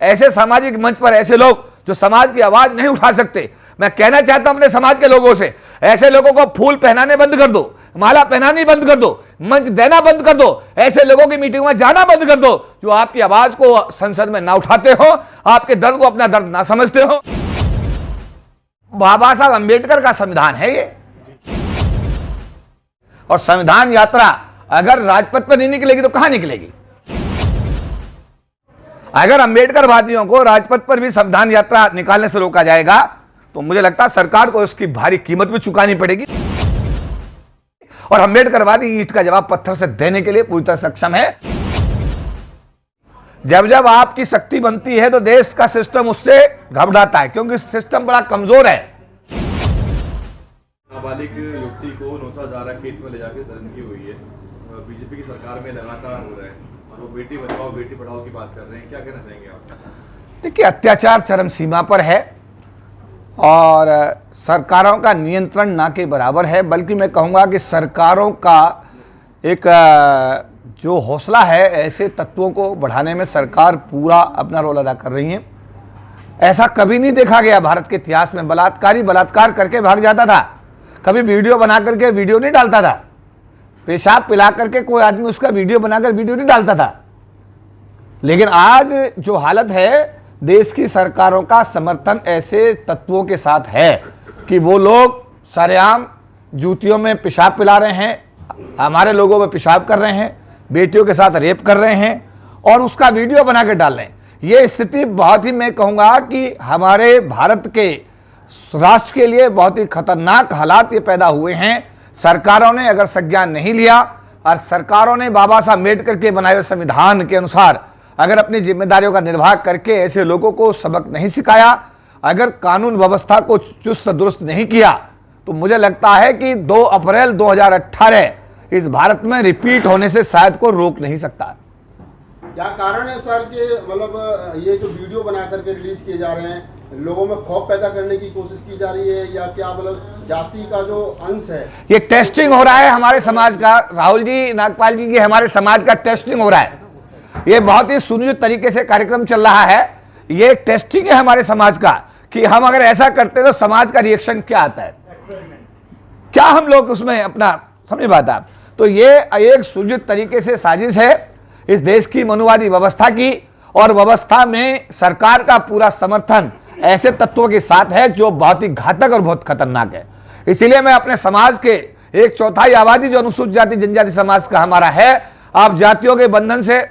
ऐसे सामाजिक मंच पर ऐसे लोग जो समाज की आवाज नहीं उठा सकते, मैं कहना चाहता हूं अपने समाज के लोगों से, ऐसे लोगों को फूल पहनाने बंद कर दो, माला पहनानी बंद कर दो, मंच देना बंद कर दो, ऐसे लोगों की मीटिंग में जाना बंद कर दो जो आपकी आवाज को संसद में ना उठाते हो, आपके दर्द को अपना दर्द ना समझते हो। बाबा साहब अंबेडकर का संविधान है ये, और संविधान यात्रा अगर राजपथ पर नहीं निकलेगी तो कहां निकलेगी? अगर अंबेडकर वादियों को राजपथ पर भी संविधान यात्रा निकालने से रोका जाएगा तो मुझे लगता है सरकार को उसकी भारी कीमत भी चुकानी पड़ेगी। और अंबेडकरवादी ईंट का जवाब पत्थर से देने के लिए पूरी तरह सक्षम है। जब जब आपकी शक्ति बनती है तो देश का सिस्टम उससे घबराता है, क्योंकि सिस्टम बड़ा कमजोर है। नाबालिग युवती को नौशाहजारा खेत में ले जाकर दर्द की हुई है, बीजेपी की सरकार में लगातार हो रहा है और वो बेटी बचाओ बेटी पढ़ाओ की बात कर रहे हैं, क्या कहना चाहेंगे आप? देखिए, अत्याचार चरम सीमा पर है और सरकारों का नियंत्रण ना के बराबर है, बल्कि मैं कहूँगा कि सरकारों का एक जो हौसला है ऐसे तत्वों को बढ़ाने में सरकार पूरा अपना रोल अदा कर रही है। ऐसा कभी नहीं देखा गया भारत के इतिहास में। बलात्कारी बलात्कार करके भाग जाता था, कभी वीडियो बना करके वीडियो नहीं डालता था। पेशाब पिला करके कोई आदमी उसका वीडियो बनाकर वीडियो नहीं डालता था। लेकिन आज जो हालत है, देश की सरकारों का समर्थन ऐसे तत्वों के साथ है कि वो लोग सरेआम जूतियों में पेशाब पिला रहे हैं, हमारे लोगों में पेशाब कर रहे हैं, बेटियों के साथ रेप कर रहे हैं और उसका वीडियो बना के डाल रहे हैं। ये स्थिति बहुत ही, मैं कहूँगा कि हमारे भारत के राष्ट्र के लिए बहुत ही खतरनाक हालात ये पैदा हुए हैं। सरकारों ने अगर संज्ञान नहीं लिया और सरकारों ने बाबा साहब अम्बेडकर के बनाए हुए संविधान के अनुसार अगर अपनी जिम्मेदारियों का निर्वाह करके ऐसे लोगों को सबक नहीं सिखाया, अगर कानून व्यवस्था को चुस्त दुरुस्त नहीं किया, तो मुझे लगता है कि 2 अप्रैल 2018 इस भारत में रिपीट होने से शायद को रोक नहीं सकता। क्या कारण है सर कि मतलब ये जो वीडियो बना करके रिलीज किए जा रहे हैं, लोगों में खौफ पैदा करने की कोशिश की जा रही है, या क्या मतलब जाति का जो अंश है? ये टेस्टिंग हो रहा है हमारे समाज का, राहुल जी, नागपाल जी, ये हमारे समाज का टेस्टिंग हो रहा है। ये बहुत ही सुनियोजित तरीके से कार्यक्रम चल रहा है। ये टेस्टिंग है हमारे समाज का कि हम अगर ऐसा करते हैं तो समाज का रिएक्शन क्या आता है, क्या हम लोग उसमें अपना, समझ बात आप? तो ये एक सुनियोजित तरीके से साजिश है इस देश की मनुवादी व्यवस्था की, और व्यवस्था में सरकार का पूरा समर्थन ऐसे तत्वों के साथ है जो बहुत ही घातक और बहुत खतरनाक है। इसीलिए मैं अपने समाज के 1/4 आबादी जो अनुसूचित जाति जनजाति समाज का हमारा है, आप जातियों के बंधन से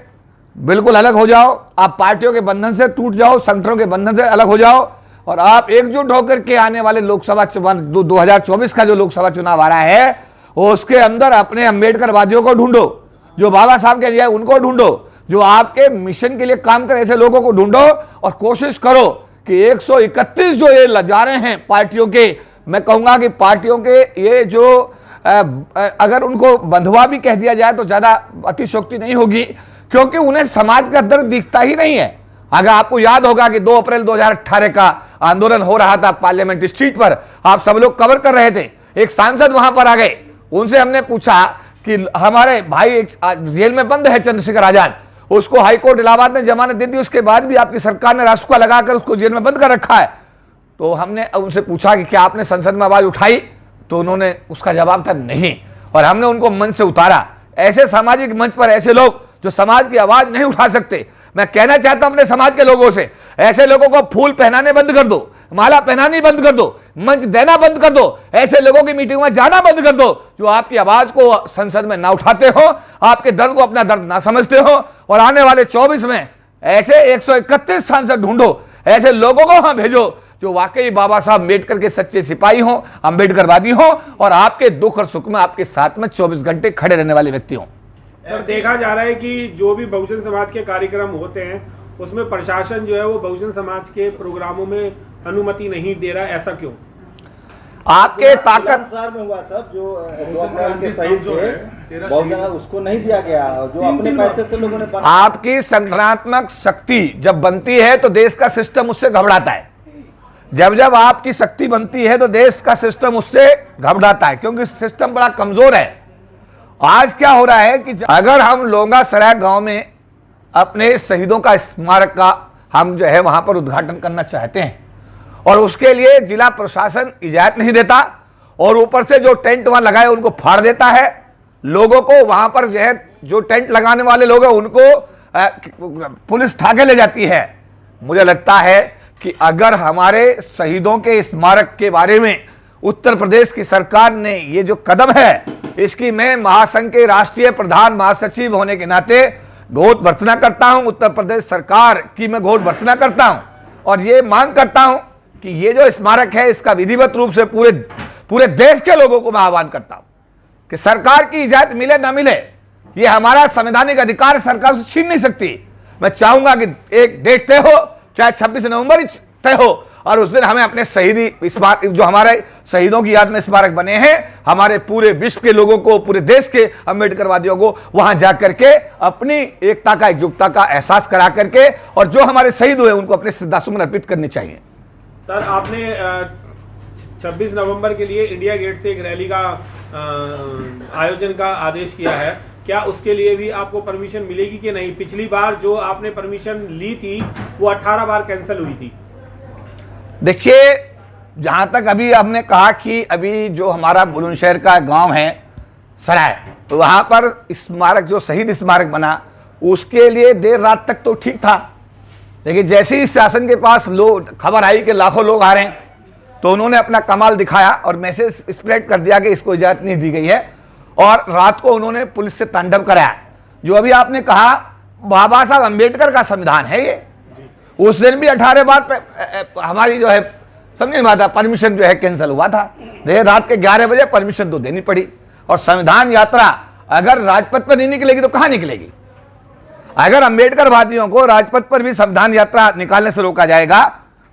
बिल्कुल अलग हो जाओ, आप पार्टियों के बंधन से टूट जाओ, संगठनों के बंधन से अलग हो जाओ और आप एकजुट होकर के आने वाले लोकसभा 2024 का जो लोकसभा चुनाव आ रहा है उसके अंदर अपने अम्बेडकरवादियों को ढूंढो, जो बाबा साहब के लिए उनको ढूंढो, जो आपके मिशन के लिए काम करे ऐसे लोगों को ढूंढो और कोशिश करो कि 131 जो ये जा रहे हैं पार्टियों के, मैं कहूँगा कि पार्टियों के ये जो अगर उनको बंधुआ भी कह दिया जाए तो ज़्यादा अतिशयोक्ति नहीं होगी, क्योंकि उन्हें समाज का दर्द दिखता ही नहीं है। अगर आपको याद होगा कि 2 अप्रैल 2018 का आंदोलन हो रहा था पार्लियामेंट स्ट्रीट पर, आप सब लोग कवर कर रहे थे, एक सांसद वहां पर आ गए, उनसे हमने पूछा कि हमारे भाई जेल में बंद है चंद्रशेखर आजाद, उसको हाईकोर्ट इलाहाबाद ने जमानत दे दी, उसके बाद भी आपकी सरकार ने रासुका लगाकर उसको जेल में बंद कर रखा है। तो हमने उनसे पूछा कि क्या आपने संसद में आवाज उठाई, तो उन्होंने, उसका जवाब था नहीं, और हमने उनको मंच से उतारा। ऐसे सामाजिक मंच पर ऐसे लोग जो समाज की आवाज नहीं उठा सकते, मैं कहना चाहता हूं अपने समाज के लोगों से, ऐसे लोगों को फूल पहनाने बंद कर दो, माला पहनानी बंद कर दो, मंच देना बंद कर दो, ऐसे लोगों की मीटिंग में जाना बंद कर दो जो आपकी आवाज को संसद में ना उठाते हो, आपके दर्द को अपना दर्द ना समझते हो। और आने वाले 24 में ऐसे 131 सांसद ढूंढो, ऐसे लोगों को वहां भेजो जो वाकई बाबा साहब अम्बेडकर के सच्चे सिपाही हो, अम्बेडकरवादी हो और आपके दुख और सुख में आपके साथ में 24 घंटे खड़े रहने वाले व्यक्ति हो। सर, देखा जा रहा है कि जो भी बहुजन समाज के कार्यक्रम होते हैं उसमें प्रशासन जो है वो बहुजन समाज के प्रोग्रामों में अनुमति नहीं दे रहा, ऐसा क्यों? आपके ताकत में हुआ सब जो के शहीद थे बहुजन उसको नहीं दिया गया, जो अपने पैसे से लोगों ने आपकी संगठनात्मक शक्ति जब बनती है तो देश का सिस्टम उससे घबराता है। जब जब आपकी शक्ति बनती है तो देश का सिस्टम उससे घबराता है, क्योंकि सिस्टम बड़ा कमजोर है। आज क्या हो रहा है कि अगर हम लोंगा सराय गांव में अपने शहीदों का स्मारक का हम जो है वहां पर उद्घाटन करना चाहते हैं, और उसके लिए जिला प्रशासन इजाजत नहीं देता, और ऊपर से जो टेंट वहां लगाए उनको फाड़ देता है। लोगों को वहां पर जो है, जो टेंट लगाने वाले लोग हैं उनको पुलिस ठाके ले जाती है। मुझे लगता है कि अगर हमारे शहीदों के स्मारक के बारे में उत्तर प्रदेश की सरकार ने ये जो कदम है, इसकी मैं महासंघ के राष्ट्रीय प्रधान महासचिव होने के नाते घोर भर्त्सना करता हूं। उत्तर प्रदेश सरकार की मैं घोर भर्त्सना करता हूं, और ये मांग करता हूं कि ये जो स्मारक है इसका विधिवत रूप से पूरे देश के लोगों को मैं आह्वान करता हूं कि सरकार की इजाजत मिले ना मिले, ये हमारा संवैधानिक अधिकार सरकार से छीन नहीं सकती। मैं चाहूंगा कि एक डेट तय हो, चाहे 26 नवंबर ही तय हो, और उस दिन हमें अपने शहीदी स्मारक, जो हमारे शहीदों की याद में स्मारक बने हैं, हमारे पूरे विश्व के लोगों को, पूरे देश के अम्बेडकरवादियों को वहां जाकर के अपनी एकता का, एकजुटता का एहसास करा करके, और जो हमारे शहीद हुए उनको अपने श्रद्धासुमन अर्पित करने चाहिए। सर, आपने 26 नवंबर के लिए इंडिया गेट से एक रैली का आयोजन का आदेश किया है, क्या उसके लिए भी आपको परमिशन मिलेगी कि नहीं? पिछली बार जो आपने परमिशन ली थी वो 18 बार कैंसिल हुई थी। देखिए, जहां तक अभी हमने कहा कि अभी जो हमारा बुलंदशहर का गांव है सराय, तो वहां पर स्मारक, जो शहीद स्मारक बना, उसके लिए देर रात तक तो ठीक था, लेकिन जैसे ही शासन के पास लोग खबर आई कि लाखों लोग आ रहे हैं, तो उन्होंने अपना कमाल दिखाया और मैसेज स्प्रेड कर दिया कि इसको इजाजत नहीं दी गई है, और रात को उन्होंने पुलिस से तांडव कराया। जो अभी आपने कहा, बाबा साहब अंबेडकर का संविधान है ये, उस दिन भी 18 बार हमारी जो है, समझ में आता, परमिशन जो है कैंसिल हुआ था। देर रात के 11 बजे परमिशन तो देनी पड़ी। और संविधान यात्रा अगर राजपथ पर नहीं निकलेगी तो कहां निकलेगी? अगर अंबेडकरवादियों को राजपथ पर भी संविधान यात्रा निकालने से रोका जाएगा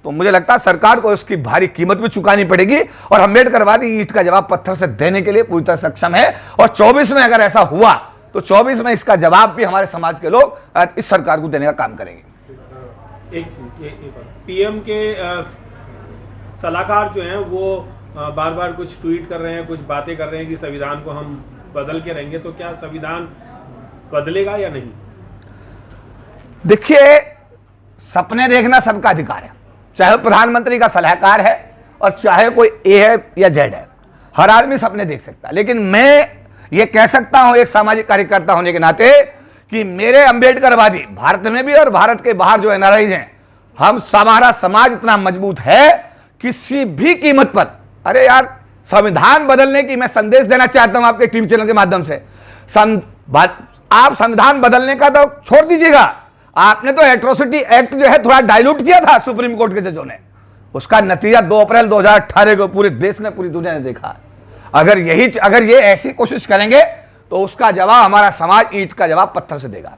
तो मुझे लगता है सरकार को उसकी भारी कीमत भी चुकानी पड़ेगी, और अंबेडकरवादी ईंट का जवाब पत्थर से देने के लिए पूरी तरह सक्षम है। और 24 में अगर ऐसा हुआ तो 24 में इसका जवाब भी हमारे समाज के लोग इस सरकार को देने का काम करेंगे। एक पीएम के सलाहकार जो हैं वो बार बार कुछ ट्वीट कर रहे हैं, कुछ बातें कर रहे हैं कि संविधान को हम बदल के रहेंगे, तो क्या संविधान बदलेगा या नहीं? देखिए, सपने देखना सबका अधिकार है, चाहे प्रधानमंत्री का सलाहकार है और चाहे कोई ए है या जेड है, हर आदमी सपने देख सकता है। लेकिन मैं ये कह सकता हूं एक सामाजिक कार्यकर्ता होने के नाते कि मेरे अंबेडकरवादी भारत में भी और भारत के बाहर जो एनआरआईज हैं, हमारा समाज इतना मजबूत है, किसी भी कीमत पर, अरे यार, संविधान बदलने की मैं संदेश देना चाहता हूं आपके टीवी चैनल के माध्यम से। आप संविधान बदलने का तो छोड़ दीजिएगा, आपने तो एट्रोसिटी एक्ट जो है थोड़ा डाइल्यूट किया था सुप्रीम कोर्ट के जजों ने, उसका नतीजा 2 अप्रैल 2018 को पूरे देश ने, पूरी दुनिया ने देखा। अगर ये ऐसी कोशिश करेंगे तो उसका जवाब हमारा समाज ईंट का जवाब पत्थर से देगा।